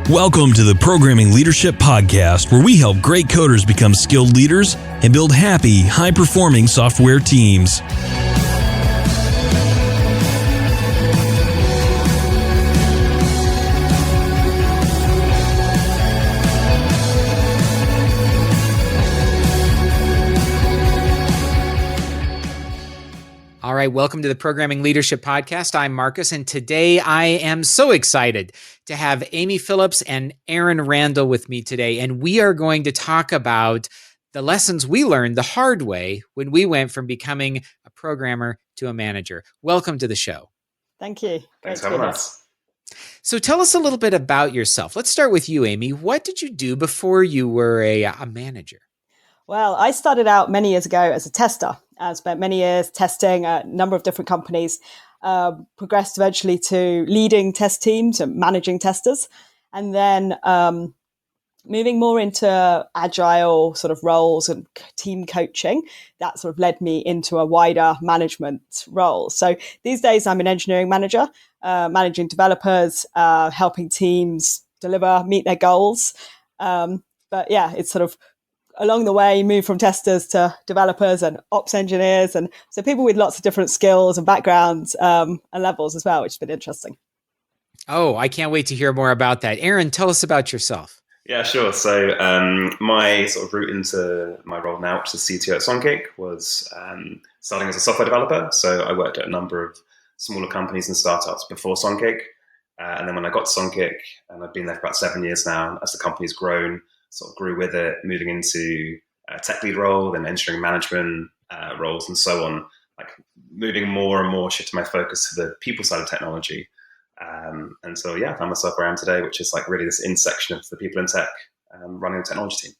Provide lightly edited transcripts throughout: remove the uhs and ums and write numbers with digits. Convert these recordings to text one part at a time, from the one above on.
Welcome to the Programming Leadership Podcast, where we help great coders become skilled leaders and build happy, high-performing software teams. All right, welcome to the Programming Leadership Podcast. I'm Marcus, and today I am so excited to have Amy Phillips and Aaron Randall with me today, and we are going to talk about the lessons we learned the hard way when we went from becoming a programmer to a manager. Welcome to the show. Thank you. Thanks for having us. So tell us a little bit about yourself. Let's start with you, Amy. What did you do before you were a manager? Well, I started out many years ago as a tester. I spent many years testing a number of different companies, progressed eventually to leading test teams and managing testers, and then moving more into agile sort of roles and team coaching. That sort of led me into a wider management role. So these days I'm an engineering manager, managing developers, helping teams deliver, meet their goals. But yeah, it's sort of along the way, move from testers to developers and ops engineers. And so people with lots of different skills and backgrounds and levels as well, which has been interesting. Oh, I can't wait to hear more about that. Aaron, tell us about yourself. Yeah, sure. So my sort of route into my role now, which is CTO at Songkick, was starting as a software developer. So I worked at a number of smaller companies and startups before Songkick. And then when I got to Songkick, and I've been there for about 7 years now, as the company's grown, sort of grew with it, moving into a tech lead role, then engineering management roles and so on, like moving more and more, shifting my focus to the people side of technology. And so, yeah, I found myself where I am today, which is like really this intersection of the people in tech running the technology team.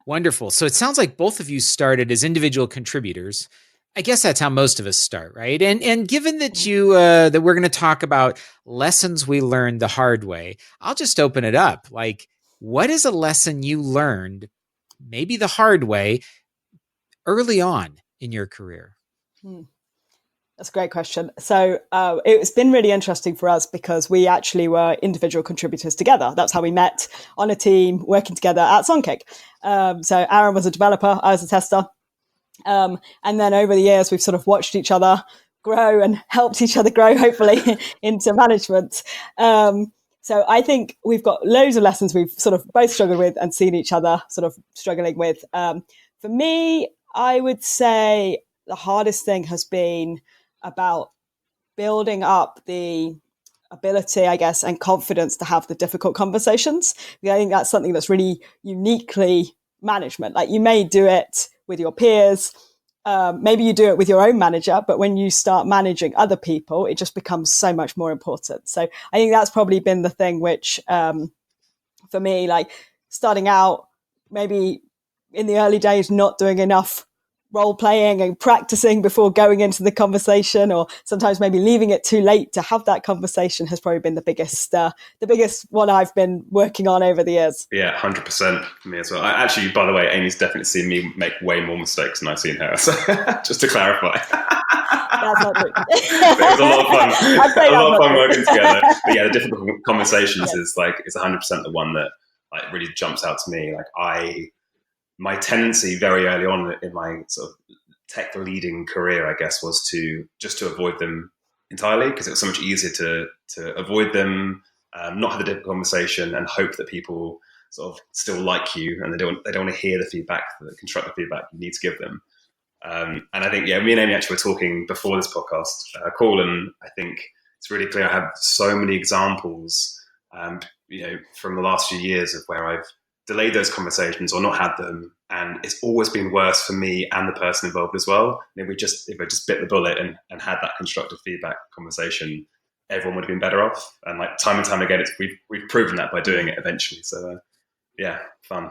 Wonderful. So it sounds like both of you started as individual contributors. I guess that's how most of us start, right? And given that that we're going to talk about lessons we learned the hard way, I'll just open it up. Like, what is a lesson you learned, maybe the hard way, early on in your career? That's a great question. So it's been really interesting for us because we actually were individual contributors together. That's how we met on a team working together at Songkick. So Aaron was a developer, I was a tester. And then over the years, we've sort of watched each other grow and helped each other grow, hopefully, into management. So I think we've got loads of lessons we've sort of both struggled with and seen each other sort of struggling with. For me, I would say the hardest thing has been about building up the ability, I guess, and confidence to have the difficult conversations. I think that's something that's really uniquely management. Like you may do it with your peers, maybe you do it with your own manager, but when you start managing other people, it just becomes so much more important. So I think that's probably been the thing which, for me, like starting out, maybe in the early days, not doing enough role playing and practicing before going into the conversation, or sometimes maybe leaving it too late to have that conversation has probably been the biggest one I've been working on over the years. Yeah, 100% for me as well. Actually, by the way, Amy's definitely seen me make way more mistakes than I've seen her. So just to clarify. That's not true. It was a lot of fun. A lot of fun working together. But yeah, the difficult conversations is 100% the one that like really jumps out to me. Like my tendency very early on in my sort of tech leading career, I guess, was to avoid them entirely, because it was so much easier to avoid them, not have a difficult conversation, and hope that people sort of still like you and they don't want to hear the feedback, the constructive feedback you need to give them. And I think, yeah, me and Amy actually were talking before this podcast call, and I think it's really clear I have so many examples, from the last few years of where I've delayed those conversations or not had them, and it's always been worse for me and the person involved as well. And if I just bit the bullet and had that constructive feedback conversation, everyone would have been better off. And like time and time again, we've proven that by doing it eventually. So yeah, fun.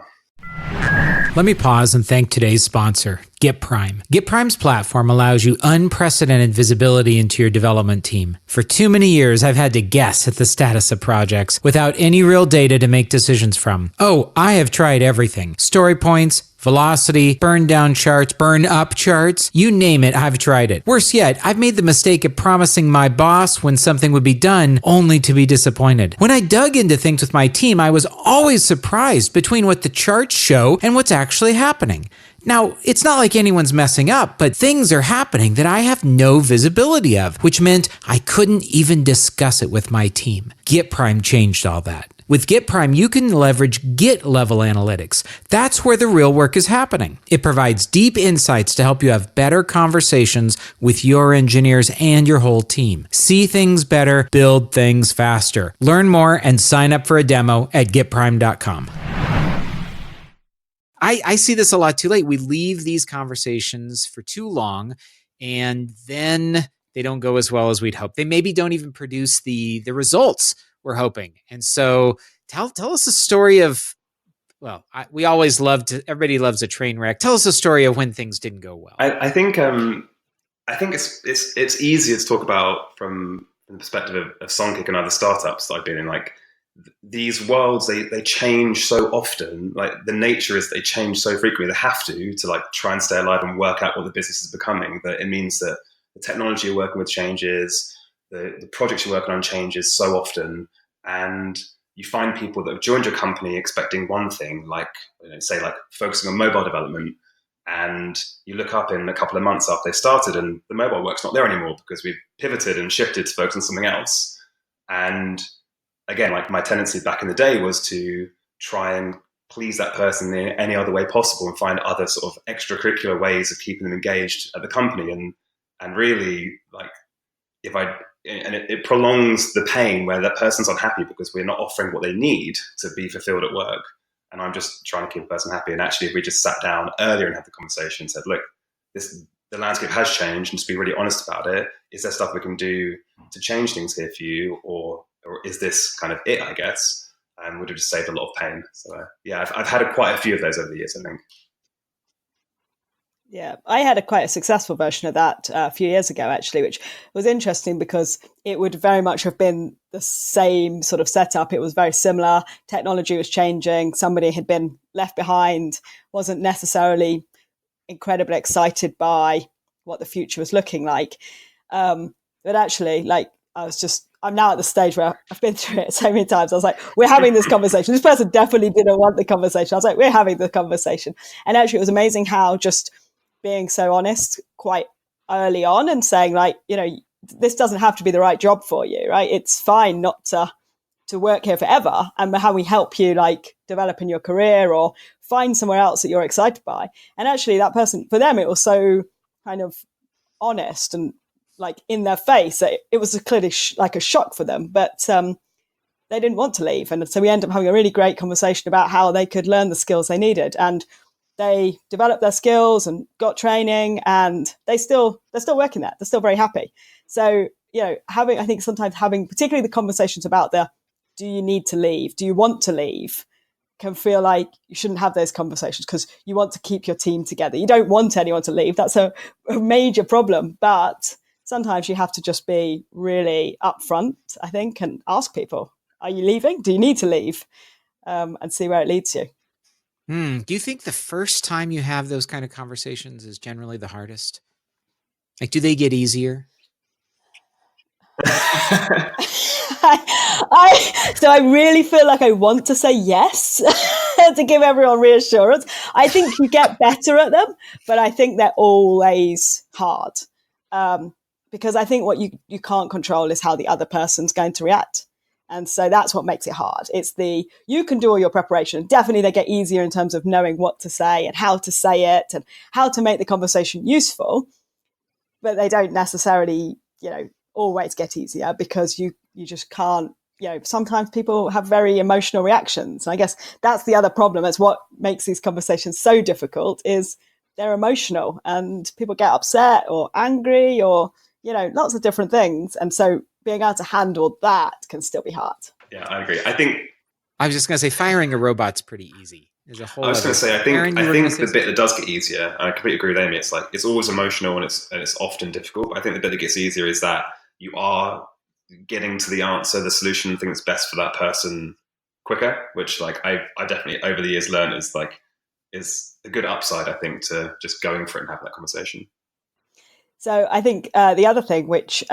Let me pause and thank today's sponsor, GitPrime. GitPrime's platform allows you unprecedented visibility into your development team. For too many years, I've had to guess at the status of projects without any real data to make decisions from. Oh, I have tried everything. Story points, Velocity, burn down charts, burn up charts, you name it, I've tried it. Worse yet, I've made the mistake of promising my boss when something would be done only to be disappointed. When I dug into things with my team, I was always surprised between what the charts show and what's actually happening. Now, it's not like anyone's messing up, but things are happening that I have no visibility of, which meant I couldn't even discuss it with my team. GitPrime changed all that. With GitPrime, you can leverage Git-level analytics. That's where the real work is happening. It provides deep insights to help you have better conversations with your engineers and your whole team. See things better, build things faster. Learn more and sign up for a demo at gitprime.com. I see this a lot too late. We leave these conversations for too long, and then they don't go as well as we'd hope. They maybe don't even produce the results we're hoping. And so tell us a story of, well, we always everybody loves a train wreck. Tell us a story of when things didn't go well. I think it's easier to talk about from the perspective of Songkick and other startups that I've been in. Like, these worlds, they change so often. Like, the nature is they change so frequently. They have to like try and stay alive and work out what the business is becoming. That it means that the technology you're working with changes, the projects you're working on changes so often, and you find people that have joined your company expecting one thing, like, say like focusing on mobile development, and you look up in a couple of months after they started and the mobile work's not there anymore because we've pivoted and shifted to focus on something else. And again, like, my tendency back in the day was to try and please that person in any other way possible and find other sort of extracurricular ways of keeping them engaged at the company. And really, like, it prolongs the pain where that person's unhappy because we're not offering what they need to be fulfilled at work. And I'm just trying to keep the person happy. And actually, if we just sat down earlier and had the conversation and said, look, the landscape has changed, and just be really honest about it. Is there stuff we can do to change things here for you? Or is this kind of it, I guess? And would have just saved a lot of pain. So yeah, I've had quite a few of those over the years, I think. Yeah, I had quite a successful version of that a few years ago, actually, which was interesting because it would very much have been the same sort of setup. It was very similar. Technology was changing. Somebody had been left behind, wasn't necessarily incredibly excited by what the future was looking like. But actually, like, I'm now at the stage where I've been through it so many times. I was like, we're having this conversation. This person definitely didn't want the conversation. I was like, we're having the conversation. And actually, it was amazing how just being so honest quite early on and saying, like, this doesn't have to be the right job for you, right? It's fine not to work here forever. And how we help you, like, develop in your career or find somewhere else that you're excited by. And actually, that person, for them, it was so kind of honest and like in their face. It was clearly like a shock for them, but they didn't want to leave. And so we ended up having a really great conversation about how they could learn the skills they needed. And they developed their skills and got training, and they're still working there. They're still very happy. So, I think sometimes having particularly the conversations about do you need to leave? Do you want to leave? Can feel like you shouldn't have those conversations because you want to keep your team together. You don't want anyone to leave. That's a major problem. But sometimes you have to just be really upfront, I think, and ask people, are you leaving? Do you need to leave? And see where it leads you. Do you think the first time you have those kind of conversations is generally the hardest? Like, do they get easier? I really feel like I want to say yes to give everyone reassurance. I think you get better at them, but I think they're always hard because I think what you can't control is how the other person's going to react. And so that's what makes it hard. You can do all your preparation. Definitely they get easier in terms of knowing what to say and how to say it and how to make the conversation useful. But they don't necessarily, always get easier because you just can't, sometimes people have very emotional reactions. And I guess that's the other problem. It's what makes these conversations so difficult is they're emotional and people get upset or angry or, lots of different things. And so being able to handle that can still be hard. Yeah, I agree. I was just going to say firing a robot's pretty easy. There's a whole. I was going to say, I think the bit that does get easier, and I completely agree with Amy, it's like it's always emotional and it's often difficult. But I think the bit that gets easier is that you are getting to the answer, the solution, thing that's best for that person quicker. Which, like, I definitely over the years learned is like is a good upside, I think, to just going for it and having that conversation. So I think the other thing, which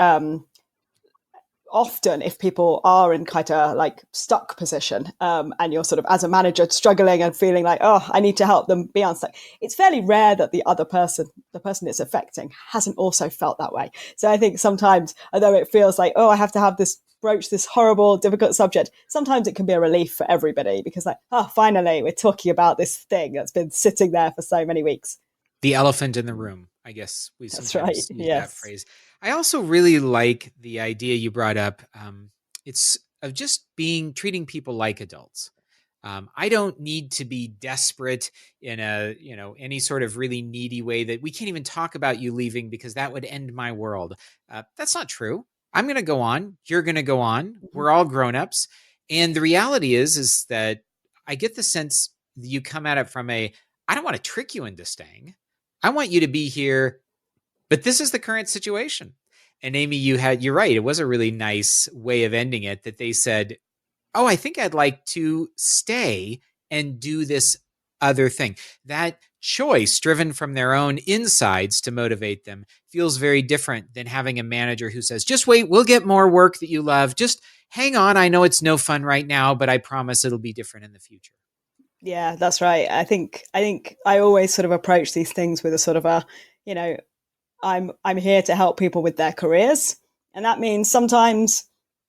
often if people are in kind of like stuck position and you're sort of as a manager struggling and feeling like, oh, I need to help them be unstuck, it's fairly rare that the other person, the person it's affecting, hasn't also felt that way. So I think sometimes, although it feels like, oh, I have to have this broach this horrible, difficult subject, sometimes it can be a relief for everybody because like, oh, finally, we're talking about this thing that's been sitting there for so many weeks. The elephant in the room, I guess we sometimes use Yes. that phrase. I also really like the idea you brought up. It's of just treating people like adults. I don't need to be desperate in any sort of really needy way that we can't even talk about you leaving because that would end my world. That's not true. I'm going to go on. You're going to go on. We're all grown-ups. And the reality is that I get the sense that you come at it from I don't want to trick you into staying. I want you to be here, but this is the current situation. And Amy, you're right. It was a really nice way of ending it that they said, oh, I think I'd like to stay and do this other thing. That choice driven from their own insides to motivate them feels very different than having a manager who says, just wait, we'll get more work that you love. Just hang on. I know it's no fun right now, but I promise it'll be different in the future. Yeah, that's right. I think I always sort of approach these things with a sort of I'm here to help people with their careers. And that means sometimes,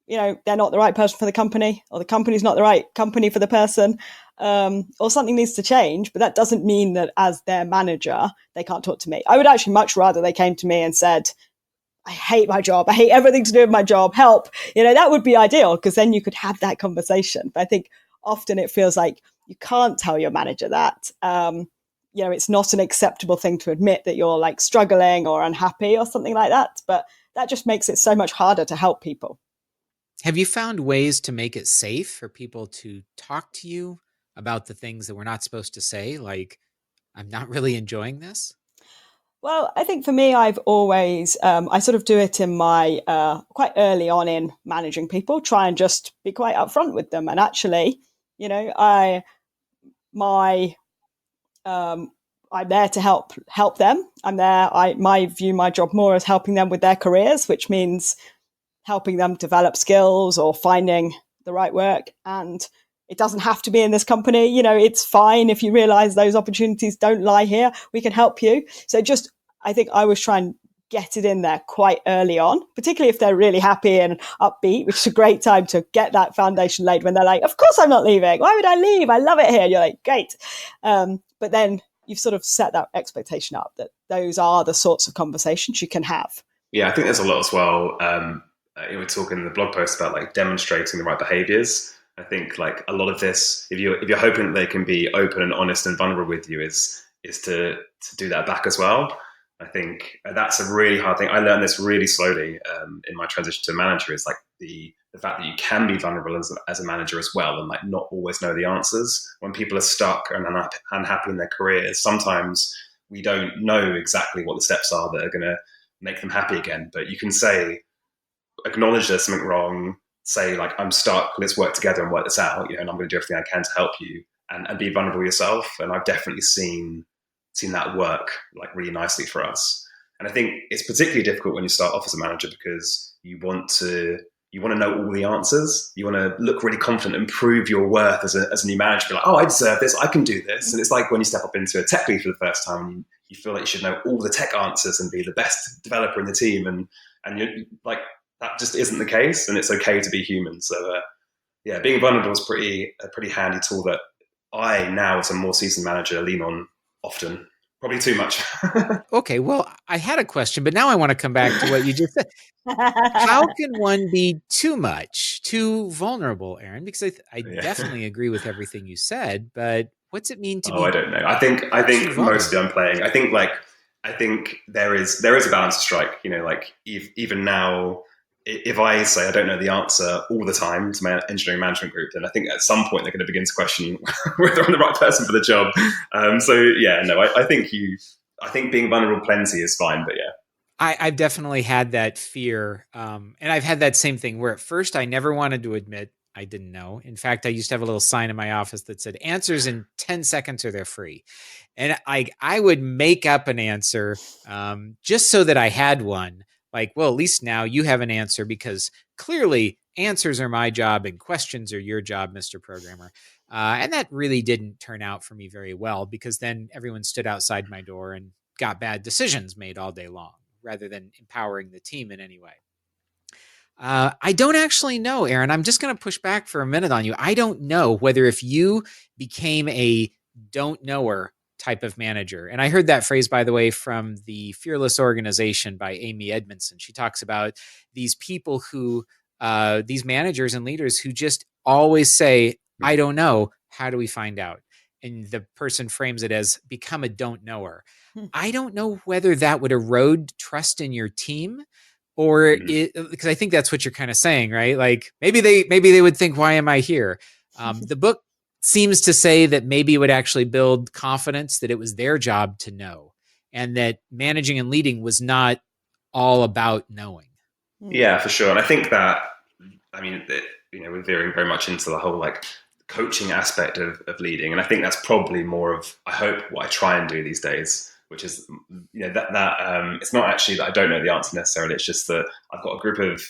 they're not the right person for the company, or the company's not the right company for the person, or something needs to change. But that doesn't mean that as their manager, they can't talk to me. I would actually much rather they came to me and said, I hate my job. I hate everything to do with my job. Help. That would be ideal because then you could have that conversation. But I think often it feels like you can't tell your manager that. It's not an acceptable thing to admit that you're like struggling or unhappy or something like that. But that just makes it so much harder to help people. Have you found ways to make it safe for people to talk to you about the things that we're not supposed to say? Like, I'm not really enjoying this. Well, I think for me, I've always, I sort of do it in my, quite early on in managing people, try and just be quite upfront with them. And actually, I'm there to help them. I'm there. I view my job more as helping them with their careers, which means helping them develop skills or finding the right work. And it doesn't have to be in this company. It's fine if you realize those opportunities don't lie here. We can help you. So I think I was trying to get it in there quite early on, particularly if they're really happy and upbeat, which is a great time to get that foundation laid when they're like, of course I'm not leaving. Why would I leave? I love it here. And you're like, great. But then you've sort of set that expectation up that those are the sorts of conversations you can have. Yeah, I think there's a lot as well. We're talking in the blog post about like demonstrating the right behaviors. I think like a lot of this, if you're hoping that they can be open and honest and vulnerable with you, is to do that back as well. I think that's a really hard thing. I learned this really slowly in my transition to a manager. Is like the fact that you can be vulnerable as a manager as well, and like not always know the answers. When people are stuck and unhappy in their careers, sometimes we don't know exactly what the steps are that are going to make them happy again. But you can acknowledge there's something wrong, say like, I'm stuck, let's work together and work this out, and I'm going to do everything I can to help you, and be vulnerable yourself. And I've definitely seen that work like really nicely for us. And I think it's particularly difficult when you start off as a manager because you want to know all the answers. You want to look really confident and prove your worth as a new manager. Be like, oh, I deserve this, I can do this. And it's like when you step up into a tech lead for the first time, you feel like you should know all the tech answers and be the best developer in the team. And you're like, that just isn't the case, and it's okay to be human. So being vulnerable is a pretty handy tool that I now, as a more seasoned manager, lean on often. Probably too much. Okay, well, I had a question, but now I want to come back to what you just said. How can one be too vulnerable, Aaron? Because I definitely agree with everything you said, but what's it mean to be? I don't know. I think mostly I'm playing. I think there is a balance to strike. Like even now, if I say I don't know the answer all the time to my engineering management group, then I think at some point they're going to begin to question whether I'm the right person for the job. I think being vulnerable plenty is fine, but yeah. I've definitely had that fear. And I've had that same thing where at first I never wanted to admit I didn't know. In fact, I used to have a little sign in my office that said answers in 10 seconds or they're free. And I would make up an answer just so that I had one. Like, well, at least now you have an answer, because clearly answers are my job and questions are your job, Mr. Programmer. And that really didn't turn out for me very well, because then everyone stood outside my door and got bad decisions made all day long, rather than empowering the team in any way. I don't actually know, Aaron. I'm just going to push back for a minute on you. I don't know whether if you became a don't knower type of manager. And I heard that phrase, by the way, from the Fearless Organization by Amy Edmondson. She talks about these people who, these managers and leaders who just always say, I don't know. How do we find out? And the person frames it as become a don't knower. I don't know whether that would erode trust in your team, or because I think that's what you're kind of saying, right? Like maybe they would think, why am I here? The book seems to say that maybe it would actually build confidence that it was their job to know, and that managing and leading was not all about knowing. Yeah, for sure. And I think that, I mean, we're veering very much into the whole like coaching aspect of leading. And I think that's probably more of, I hope, what I try and do these days, which is, that it's not actually that I don't know the answer necessarily. It's just that I've got a group of,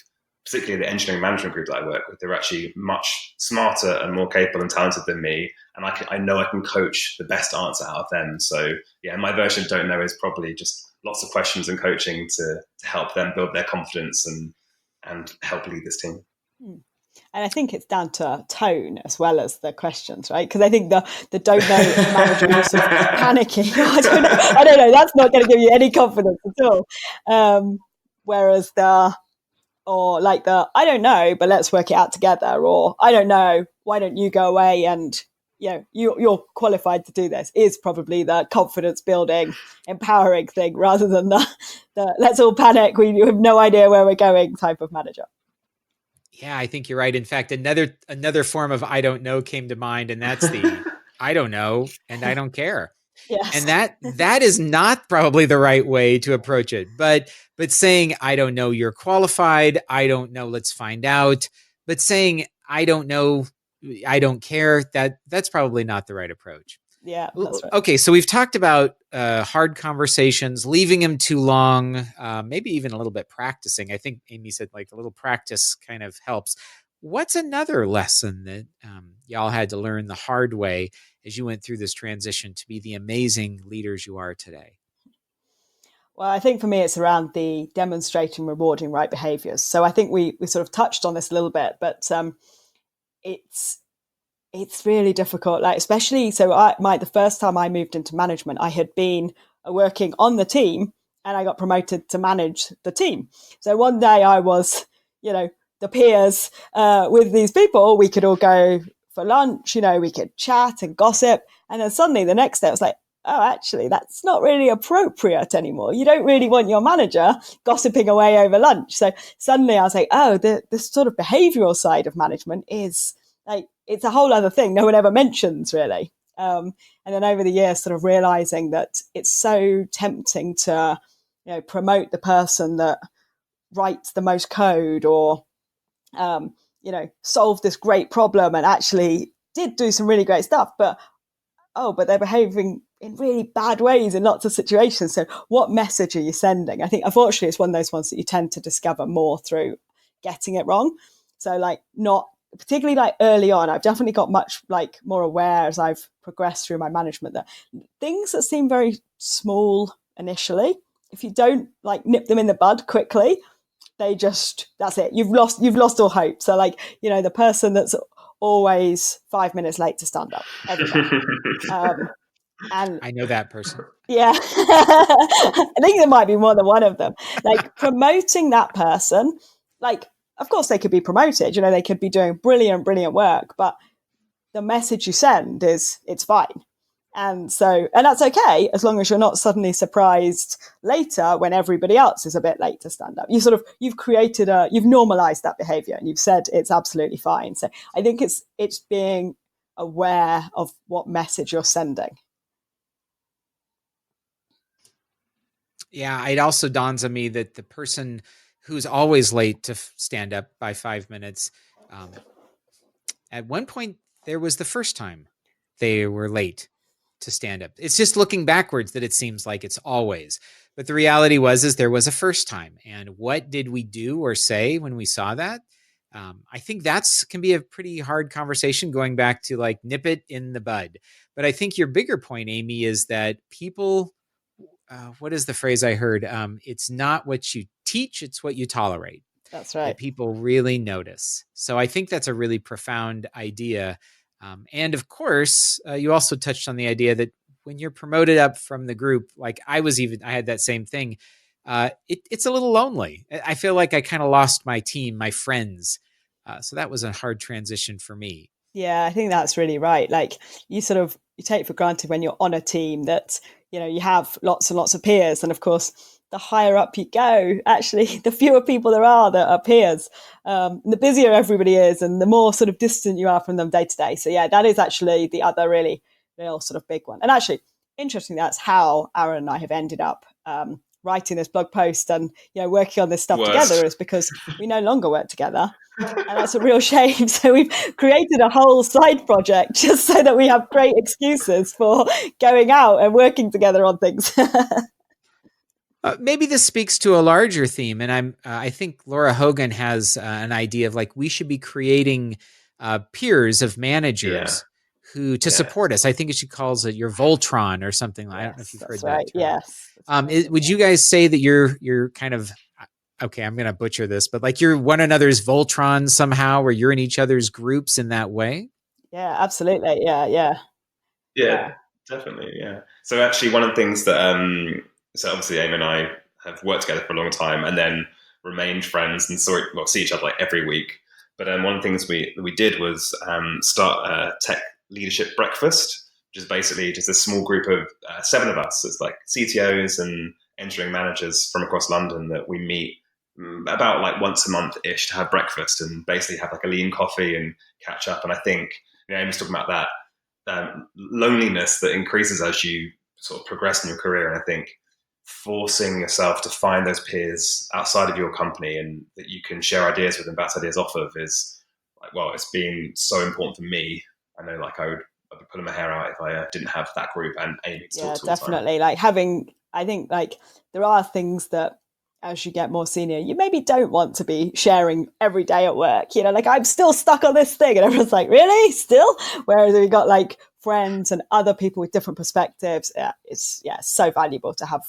particularly the engineering management group that I work with, they're actually much smarter and more capable and talented than me. And I know I can coach the best answer out of them. So yeah, my version of don't know is probably just lots of questions and coaching to help them build their confidence and help lead this team. And I think it's down to tone as well as the questions, right? Because I think the don't know manager is sort of panicking. I don't know. That's not going to give you any confidence at all. Whereas I don't know, but let's work it out together. Or I don't know, why don't you go away and you're qualified to do this, is probably the confidence building, empowering thing, rather than the let's all panic, we have no idea where we're going type of manager. Yeah, I think you're right. In fact, another form of I don't know came to mind, and that's the I don't know and I don't care. Yes. And that is not probably the right way to approach it. But saying I don't know, you're qualified, I don't know, let's find out. But saying I don't know, I don't care, that's probably not the right approach. Yeah, that's right. Okay, so we've talked about hard conversations, leaving him too long, maybe even a little bit practicing. I think Amy said like a little practice kind of helps. What's another lesson that y'all had to learn the hard way as you went through this transition to be the amazing leaders you are today? Well, I think for me, it's around the demonstrating, rewarding right behaviors. So I think we sort of touched on this a little bit, but it's really difficult, like especially the first time I moved into management, I had been working on the team and I got promoted to manage the team. So one day I was, the peers with these people, we could all go for lunch, we could chat and gossip. And then suddenly the next day I was like, oh, actually, that's not really appropriate anymore. You don't really want your manager gossiping away over lunch. So suddenly I was like, oh, this sort of behavioral side of management is like, it's a whole other thing no one ever mentions really. And then over the years, sort of realizing that it's so tempting to, promote the person that writes the most code or, solve this great problem and actually did do some really great stuff, but they're behaving in really bad ways in lots of situations. So what message are you sending? I think, unfortunately, it's one of those ones that you tend to discover more through getting it wrong. So not particularly early on, I've definitely got much more aware as I've progressed through my management that things that seem very small initially, if you don't nip them in the bud quickly, that's it. You've lost all hope. So the person that's always 5 minutes late to stand up every time. And I know that person. Yeah. I think there might be more than one of them. Promoting that person, of course they could be promoted, they could be doing brilliant work, but the message you send is it's fine. And that's okay, as long as you're not suddenly surprised later when everybody else is a bit late to stand up. You've normalized that behavior and you've said it's absolutely fine. So I think it's being aware of what message you're sending. Yeah, it also dawns on me that the person who's always late to stand up by 5 minutes, at one point there was the first time they were late to stand up. It's just looking backwards that it seems like it's always. But the reality is there was a first time. And what did we do or say when we saw that? I think that's can be a pretty hard conversation going back to like nip it in the bud. But I think your bigger point, Amy, is that people, what is the phrase I heard? It's not what you teach, it's what you tolerate. That's right. That people really notice. So I think that's a really profound idea. And of course, you also touched on the idea that when you're promoted up from the group, like I had that same thing. It's a little lonely. I feel like I kind of lost my team, my friends. So that was a hard transition for me. Yeah, I think that's really right. Like you take for granted when you're on a team that, you have lots and lots of peers. And of course, the higher up you go, actually, the fewer people there are that are peers. The busier everybody is and the more sort of distant you are from them day to day. So yeah, that is actually the other really real sort of big one. And actually, interesting, that's how Aaron and I have ended up writing this blog post and working on this stuff together, is because we no longer work together, and that's a real shame. So we've created a whole side project just so that we have great excuses for going out and working together on things. Maybe this speaks to a larger theme, and I think Laura Hogan has an idea of like we should be creating peers of managers who to support us. I think she calls it your Voltron or something. Yes, I don't know if you've heard that term. Yes. Would you guys say that you're kind of, okay, I'm going to butcher this, but like you're one another's Voltron somehow, or you're in each other's groups in that way? Yeah, absolutely. Yeah, definitely. Yeah. So actually one of the things that, so obviously Amy and I have worked together for a long time and then remained friends and see each other like every week. But one of the things we did was start a tech leadership breakfast, which is basically just a small group of 7 of us. It's like CTOs and engineering managers from across London that we meet about like once a month-ish to have breakfast and basically have like a lean coffee and catch up. And I think Amy's talking about that loneliness that increases as you sort of progress in your career. And I think forcing yourself to find those peers outside of your company and that you can share ideas with and bounce ideas off of is like, well, it's been so important for me. I know like I'd be pulling my hair out if I didn't have that group and Amy to talk to. Yeah, definitely. Like I think like there are things that as you get more senior, you maybe don't want to be sharing every day at work. Like I'm still stuck on this thing and everyone's like, really? Still? Whereas we got like friends and other people with different perspectives. It's so valuable to have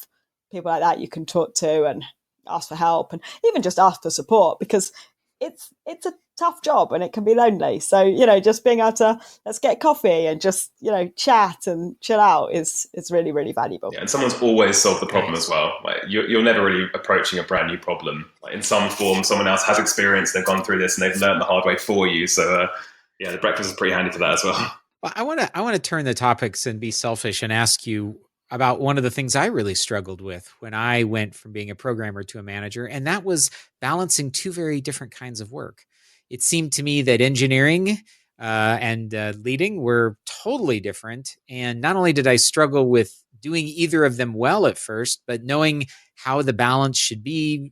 people like that you can talk to and ask for help and even just ask for support, because it's a tough job and it can be lonely. So, just being able to let's get coffee and just, chat and chill out is really, really valuable. Yeah, and someone's always solved the problem as well. Like you're never really approaching a brand new problem. Like in some form, someone else has experience, they've gone through this and they've learned the hard way for you. So the breakfast is pretty handy for that as well. Well, I want to turn the topics and be selfish and ask you about one of the things I really struggled with when I went from being a programmer to a manager, and that was balancing 2 very different kinds of work. It seemed to me that engineering and leading were totally different. And not only did I struggle with doing either of them well at first, but knowing how the balance should be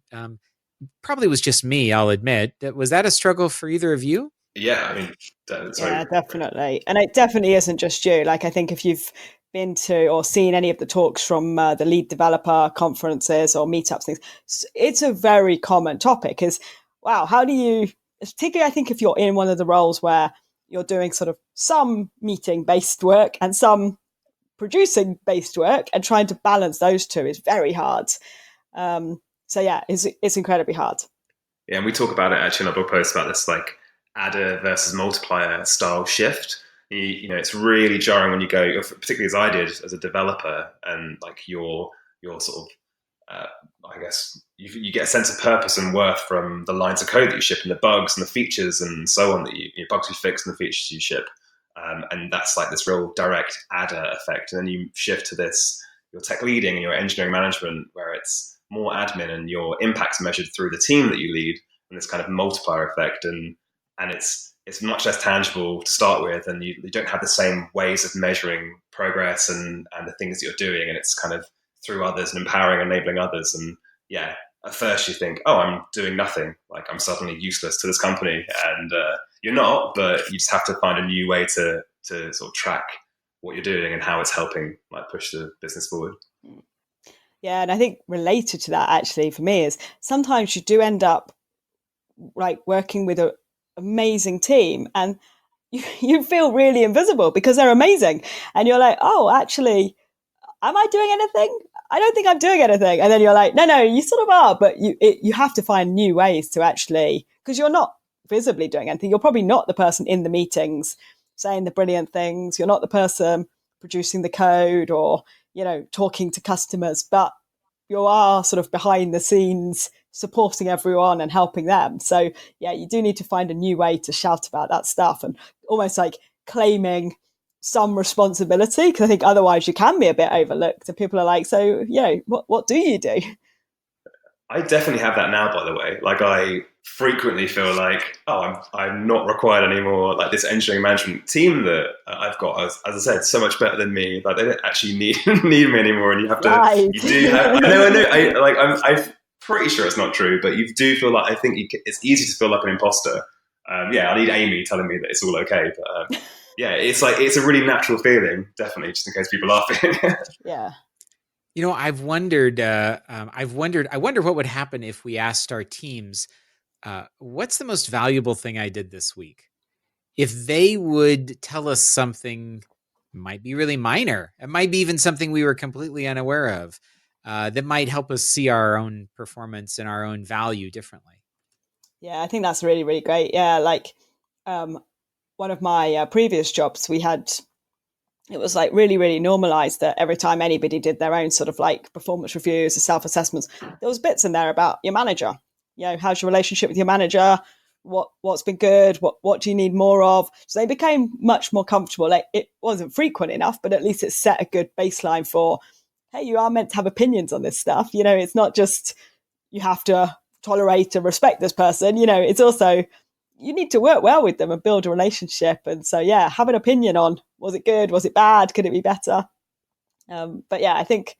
probably was just me, I'll admit. Was that a struggle for either of you? Yeah, I mean, definitely. And it definitely isn't just you. Like, I think if you've been to or seen any of the talks from the lead developer conferences or meetups, things, it's a very common topic is, wow, how do you, particularly I think if you're in one of the roles where you're doing sort of some meeting based work and some producing based work, and trying to balance those two is very hard. It's incredibly hard. Yeah, and we talk about it actually in our blog post about this like adder versus multiplier style shift. It's really jarring when you go, particularly as I did as a developer, and like your sort of, I guess you get a sense of purpose and worth from the lines of code that you ship and the bugs and the features and so on that bugs you fix and the features you ship. And that's like this real direct adder effect. And then you shift to your tech leading and your engineering management, where it's more admin and your impact's measured through the team that you lead, and this kind of multiplier effect. And it's much less tangible to start with, and you don't have the same ways of measuring progress and the things that you're doing, and it's kind of through others and empowering and enabling others. And at first you think, oh, I'm doing nothing, like I'm suddenly useless to this company, and you're not, but you just have to find a new way to sort of track what you're doing and how it's helping like push the business forward. Yeah, and I think related to that actually for me is sometimes you do end up like working with an amazing team and you feel really invisible because they're amazing. And you're like, oh, actually, am I doing anything? I don't think I'm doing anything. And then you're like, no, you sort of are, but you have to find new ways to actually, because you're not visibly doing anything. You're probably not the person in the meetings saying the brilliant things. You're not the person producing the code or, talking to customers, but you are sort of behind the scenes supporting everyone and helping them. So yeah, you do need to find a new way to shout about that stuff and almost like claiming some responsibility, because I think otherwise you can be a bit overlooked and people are like, so what do you do? I definitely have that now, by the way. Like I frequently feel like, I'm not required anymore. Like this engineering management team that I've got, as I said, so much better than me. Like they don't actually need me anymore, and you have to. Right. You do have. I know. I'm pretty sure it's not true, but you do feel like I think it's easy to feel like an imposter. I need Amy telling me that it's all okay, but it's like it's a really natural feeling, definitely, just in case people are laughing. Yeah. I wonder what would happen if we asked our teams, what's the most valuable thing I did this week? If they would tell us something, might be really minor. It might be even something we were completely unaware of, that might help us see our own performance and our own value differently. Yeah, I think that's really, really great. Yeah, like one of my previous jobs, it was like really, really normalized that every time anybody did their own sort of like performance reviews or self-assessments, there was bits in there about your manager. How's your relationship with your manager? What's been good? What do you need more of? So they became much more comfortable. Like it wasn't frequent enough, but at least it set a good baseline for, hey, you are meant to have opinions on this stuff. It's not just you have to tolerate and respect this person. It's also you need to work well with them and build a relationship. And so, have an opinion on, was it good? Was it bad? Could it be better? But I think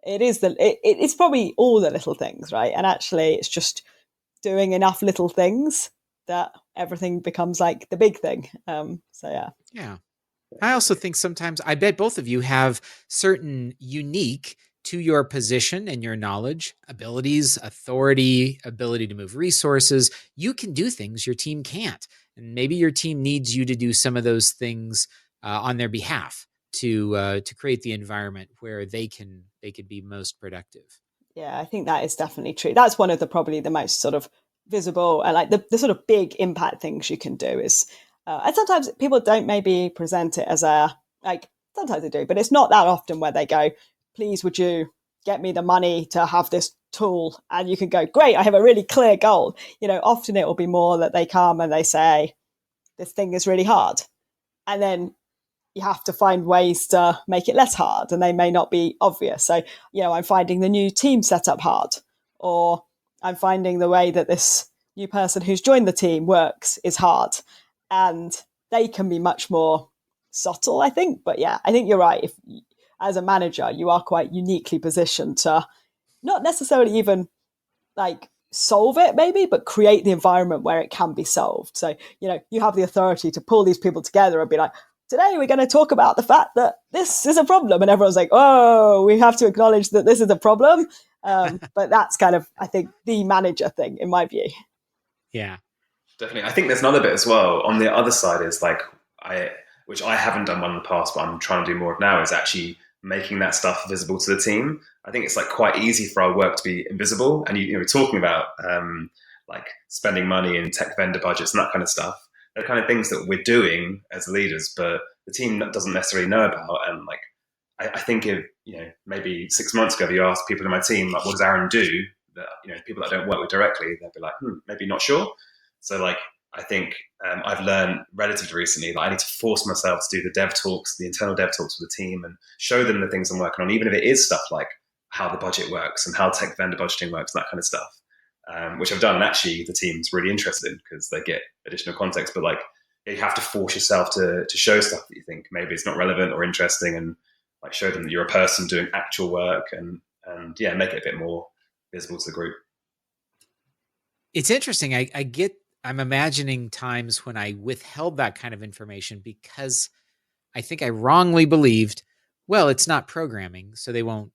it is it's probably all the little things, right? And actually it's just doing enough little things that everything becomes like the big thing. Yeah. I also think sometimes, I bet both of you have certain unique to your position and your knowledge, abilities, authority, ability to move resources. You can do things your team can't. And maybe your team needs you to do some of those things on their behalf to create the environment where they can be most productive. Yeah, I think that is definitely true. That's one of probably the most sort of visible and like the sort of big impact things you can do is, and sometimes people don't maybe present it as sometimes they do, but it's not that often where they go, please, would you get me the money to have this tool? And you can go, great, I have a really clear goal. Often it will be more that they come and they say, this thing is really hard. And then you have to find ways to make it less hard, and they may not be obvious. So, I'm finding the new team setup hard, or I'm finding the way that this new person who's joined the team works is hard. And they can be much more subtle, I think. But I think you're right. If as a manager, you are quite uniquely positioned to not necessarily even like solve it maybe, but create the environment where it can be solved. So, you have the authority to pull these people together and be like, today we're going to talk about the fact that this is a problem. And everyone's like, oh, we have to acknowledge that this is a problem. But that's kind of, I think, the manager thing in my view. Yeah, definitely. I think there's another bit as well. On the other side is like, which I haven't done one in the past, but I'm trying to do more of now, is actually making that stuff visible to the team. I think it's like quite easy for our work to be invisible. And we're talking about like spending money in tech vendor budgets and that kind of stuff. They're kind of things that we're doing as leaders, but the team doesn't necessarily know about. And like, I think if, maybe 6 months ago, if you asked people in my team, like, what does Aaron do? That, people that I don't work with directly, they'd be like, maybe not sure. So like, I think I've learned relatively recently that I need to force myself to do the dev talks, the internal dev talks with the team, and show them the things I'm working on, even if it is stuff like how the budget works and how tech vendor budgeting works, and that kind of stuff, which I've done. And actually the team's really interested in because they get additional context. But like, you have to force yourself to show stuff that you think maybe it's not relevant or interesting, and like show them that you're a person doing actual work, and make it a bit more visible to the group. It's interesting. I get I'm imagining times when I withheld that kind of information because I think I wrongly believed, well, it's not programming, so they won't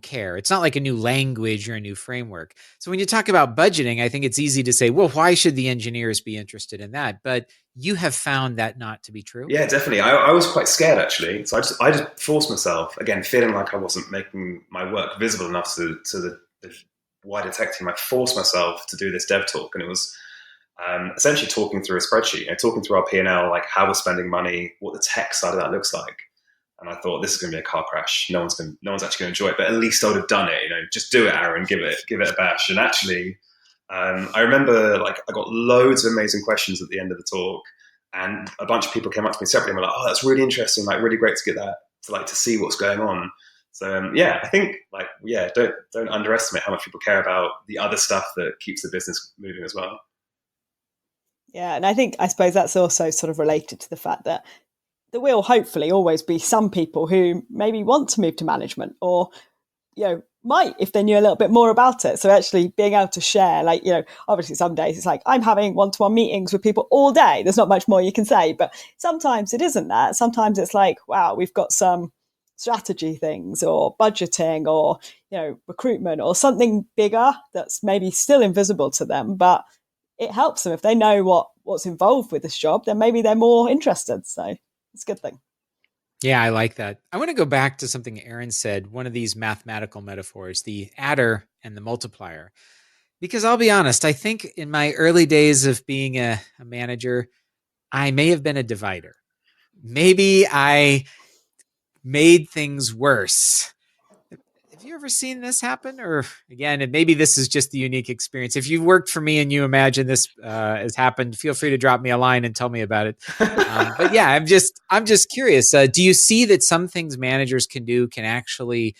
care. It's not like a new language or a new framework. So when you talk about budgeting, I think it's easy to say, well, why should the engineers be interested in that? But you have found that not to be true. Yeah, definitely. I was quite scared actually. So I just forced myself, again, feeling like I wasn't making my work visible enough to the wider tech team. I forced myself to do this dev talk, and it was essentially talking through a spreadsheet, talking through our P&L, like how we're spending money, what the tech side of that looks like. And I thought, this is going to be a car crash. No one's actually going to enjoy it, but at least I would have done it. Just do it, Aaron. Give it a bash. And actually, I remember like I got loads of amazing questions at the end of the talk, and a bunch of people came up to me separately and were like, "Oh, that's really interesting. Like, really great to get that to see what's going on." So I think don't underestimate how much people care about the other stuff that keeps the business moving as well. Yeah, and I suppose that's also sort of related to the fact that there will hopefully always be some people who maybe want to move to management, or might if they knew a little bit more about it. So actually being able to share, like, obviously some days it's like I'm having one-to-one meetings with people all day. There's not much more you can say, but sometimes it isn't that. Sometimes it's like, wow, we've got some strategy things or budgeting or recruitment or something bigger that's maybe still invisible to them, but it helps them if they know what's involved with this job. Then maybe they're more interested. So it's a good thing. Yeah, I like that. I want to go back to something Aaron said, one of these mathematical metaphors, the adder and the multiplier. Because I'll be honest, I think in my early days of being a manager, I may have been a divider. Maybe I made things worse. Have you ever seen this happen? Or again, and maybe this is just the unique experience. If you've worked for me and you imagine this has happened, feel free to drop me a line and tell me about it. But yeah, I'm just curious. Do you see that some things managers can do can actually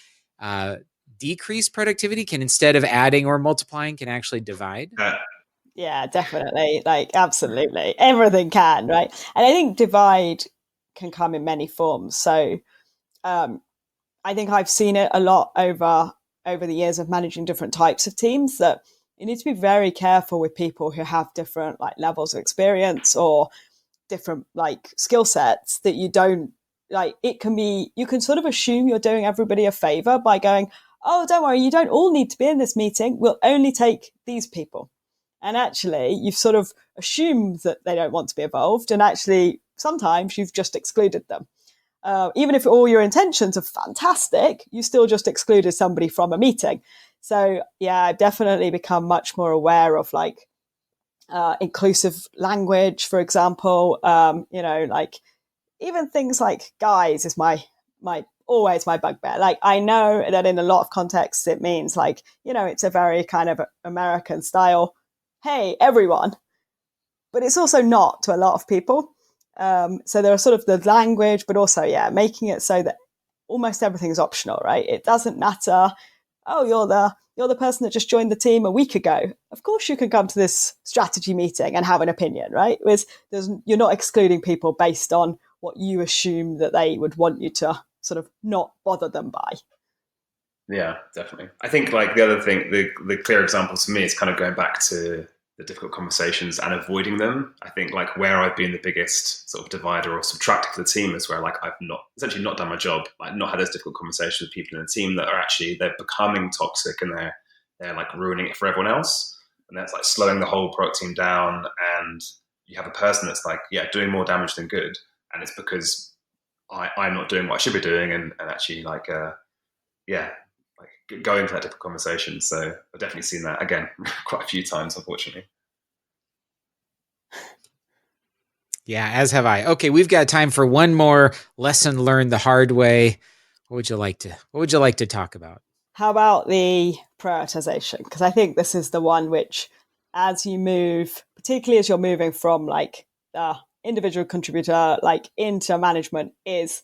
decrease productivity? Can, instead of adding or multiplying, can actually divide? Yeah, definitely. Like, absolutely. Everything can, right? And I think divide can come in many forms. So I think I've seen it a lot over the years of managing different types of teams, that you need to be very careful with people who have different like levels of experience or different like skill sets, that you don't like. It can be, you can sort of assume you're doing everybody a favor by going, oh, don't worry, you don't all need to be in this meeting. We'll only take these people. And actually, you've sort of assumed that they don't want to be involved. And actually, sometimes you've just excluded them. Even if all your intentions are fantastic, you still just excluded somebody from a meeting. So yeah, I've definitely become much more aware of like inclusive language, for example. Like even things like guys is my always my bugbear. Like I know that in a lot of contexts it means like, it's a very kind of American style, hey, everyone. But it's also not to a lot of people. So there are sort of the language, but also, making it so that almost everything is optional, right? It doesn't matter. Oh, you're the person that just joined the team a week ago. Of course you can come to this strategy meeting and have an opinion, right? You're not excluding people based on what you assume that they would want you to sort of not bother them by. Yeah, definitely. I think like the other thing, the clear example to me is kind of going back to the difficult conversations and avoiding them. I think like where I've been the biggest sort of divider or subtractor for the team is where like I've essentially not done my job, like not had those difficult conversations with people in the team that are actually, they're becoming toxic and they're like ruining it for everyone else. And that's like slowing the whole product team down. And you have a person that's like, doing more damage than good. And it's because I'm not doing what I should be doing and actually like, going for that difficult conversation. So I've definitely seen that again quite a few times, unfortunately. Yeah, as have I. Okay, we've got time for one more lesson learned the hard way. What would you like to talk about? How about the prioritization? Because I think this is the one which, as you move, particularly as you're moving from like the individual contributor like into management, it's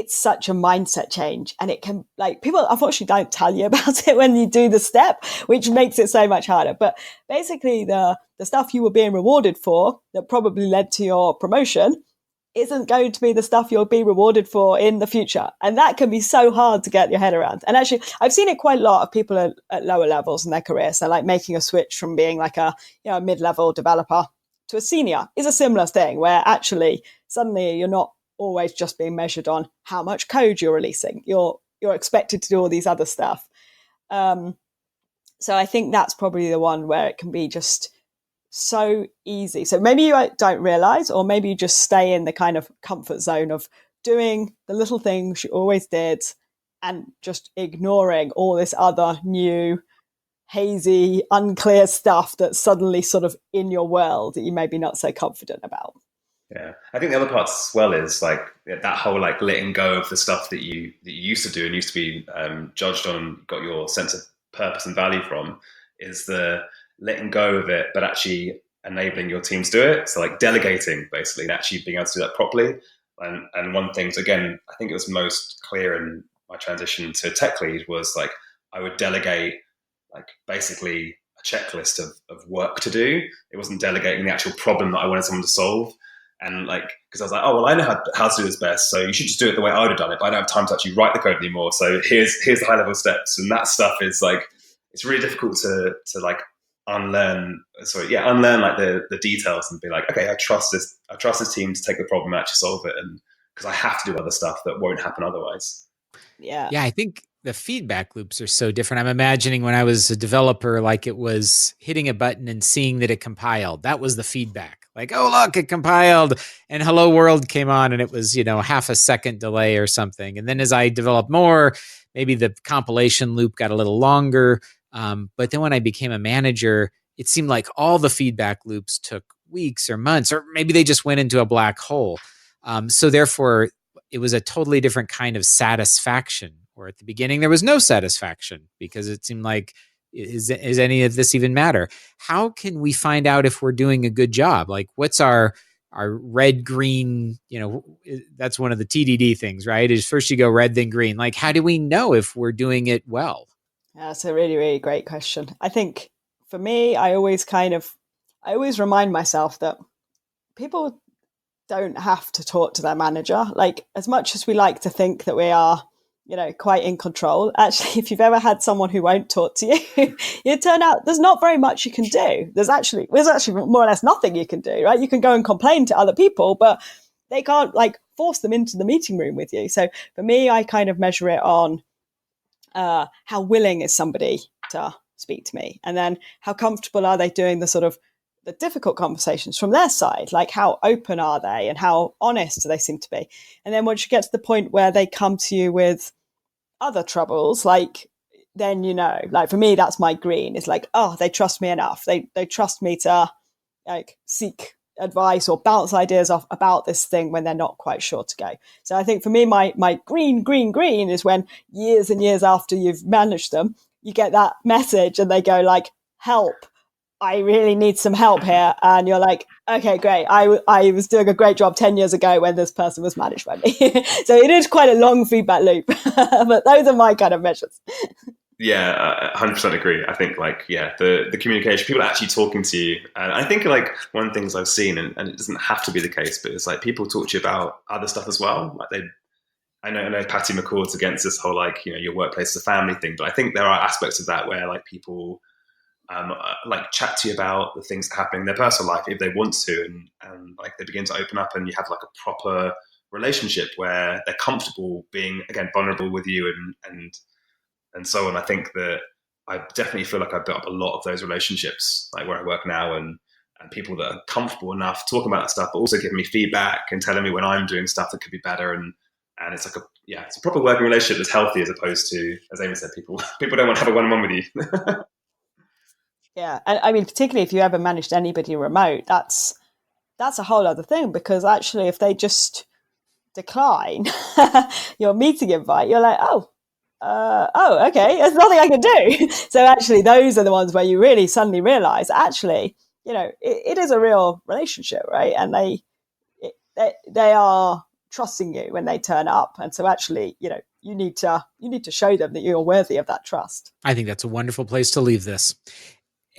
such a mindset change. And it can, like, people unfortunately don't tell you about it when you do the step, which makes it so much harder. But basically the stuff you were being rewarded for that probably led to your promotion isn't going to be the stuff you'll be rewarded for in the future. And that can be so hard to get your head around. And actually, I've seen it quite a lot of people at lower levels in their career. So like making a switch from being like a mid-level developer to a senior is a similar thing, where actually suddenly you're not always just being measured on how much code you're releasing. You're expected to do all these other stuff. So I think that's probably the one where it can be just so easy. So maybe you don't realize, or maybe you just stay in the kind of comfort zone of doing the little things you always did and just ignoring all this other new, hazy, unclear stuff that's suddenly sort of in your world that you may be not so confident about. Yeah, I think the other part as well is like that whole like letting go of the stuff that you used to do and used to be judged on, got your sense of purpose and value from, is the letting go of it, but actually enabling your teams to do it. So like delegating, basically, and actually being able to do that properly. And one thing, again, I think it was most clear in my transition to tech lead was like I would delegate like basically a checklist of work to do. It wasn't delegating the actual problem that I wanted someone to solve. And like, because I was like, oh, well, I know how to do this best, so you should just do it the way I would have done it, but I don't have time to actually write the code anymore. So here's the high level steps. And that stuff is like, it's really difficult to like unlearn like the details and be like, okay, I trust this team to take the problem and actually solve it. And because I have to do other stuff that won't happen otherwise. Yeah, I think the feedback loops are so different. I'm imagining when I was a developer, like it was hitting a button and seeing that it compiled. That was the feedback. Like, oh, look, it compiled and hello world came on and it was, half a second delay or something. And then as I developed more, maybe the compilation loop got a little longer. But then when I became a manager, it seemed like all the feedback loops took weeks or months, or maybe they just went into a black hole. So therefore, it was a totally different kind of satisfaction. Or at the beginning, there was no satisfaction because it seemed like, is any of this even matter? How can we find out if we're doing a good job? Like, what's our red, green, that's one of the TDD things, right? Is first you go red, then green. Like, how do we know if we're doing it well? That's a really, really great question. I think for me, I always remind myself that people don't have to talk to their manager. Like, as much as we like to think that we are, quite in control, actually, if you've ever had someone who won't talk to you, you turn out there's not very much you can do. There's actually more or less nothing you can do, right? You can go and complain to other people, but they can't like force them into the meeting room with you. So for me, I kind of measure it on how willing is somebody to speak to me, and then how comfortable are they doing the sort of the difficult conversations from their side, like how open are they and how honest do they seem to be. And then once you get to the point where they come to you with other troubles, like then like for me, that's my green. It's like, oh, they trust me enough. They trust me to like seek advice or bounce ideas off about this thing when they're not quite sure to go. So I think for me, my green is when years and years after you've managed them, you get that message and they go like, help, I really need some help here. And you're like, okay, great. I was doing a great job 10 years ago when this person was managed by me. So it is quite a long feedback loop, but those are my kind of measures. Yeah, 100% agree. I think the communication, people actually talking to you. And I think like one of the things I've seen, and it doesn't have to be the case, but it's like people talk to you about other stuff as well. Like I know Patty McCord's against this whole like, your workplace is a family thing, but I think there are aspects of that where like people like chat to you about the things that happen in their personal life if they want to, and like they begin to open up and you have like a proper relationship where they're comfortable being, again, vulnerable with you and so on. I think that I definitely feel like I've built up a lot of those relationships, like where I work now, and people that are comfortable enough talking about that stuff, but also giving me feedback and telling me when I'm doing stuff that could be better. And it's like it's a proper working relationship that's healthy, as opposed to, as Amy said, people don't want to have a one-on-one with you. Yeah, and I mean, particularly if you ever managed anybody remote, that's a whole other thing, because actually, if they just decline your meeting invite, you're like, oh, okay, there's nothing I can do. So actually, those are the ones where you really suddenly realize, actually, it is a real relationship, right? And they are trusting you when they turn up, and so actually, you need to show them that you're worthy of that trust. I think that's a wonderful place to leave this.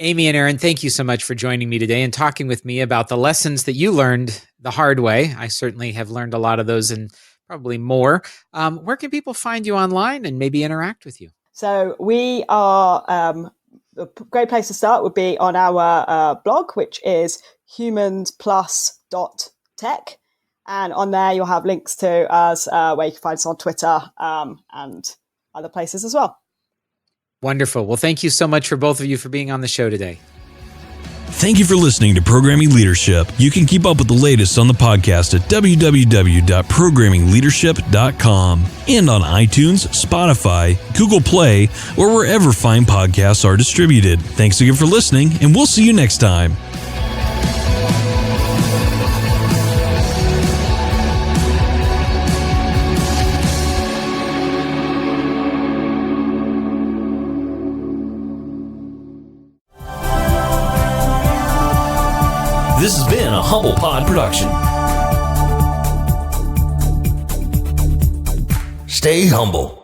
Amy and Aaron, thank you so much for joining me today and talking with me about the lessons that you learned the hard way. I certainly have learned a lot of those and probably more. Where can people find you online and maybe interact with you? So we are, a great place to start would be on our blog, which is humansplus.tech. And on there, you'll have links to us where you can find us on Twitter and other places as well. Wonderful. Well, thank you so much for both of you for being on the show today. Thank you for listening to Programming Leadership. You can keep up with the latest on the podcast at www.programmingleadership.com and on iTunes, Spotify, Google Play, or wherever fine podcasts are distributed. Thanks again for listening, and we'll see you next time. This has been a Humble Pod production. Stay humble.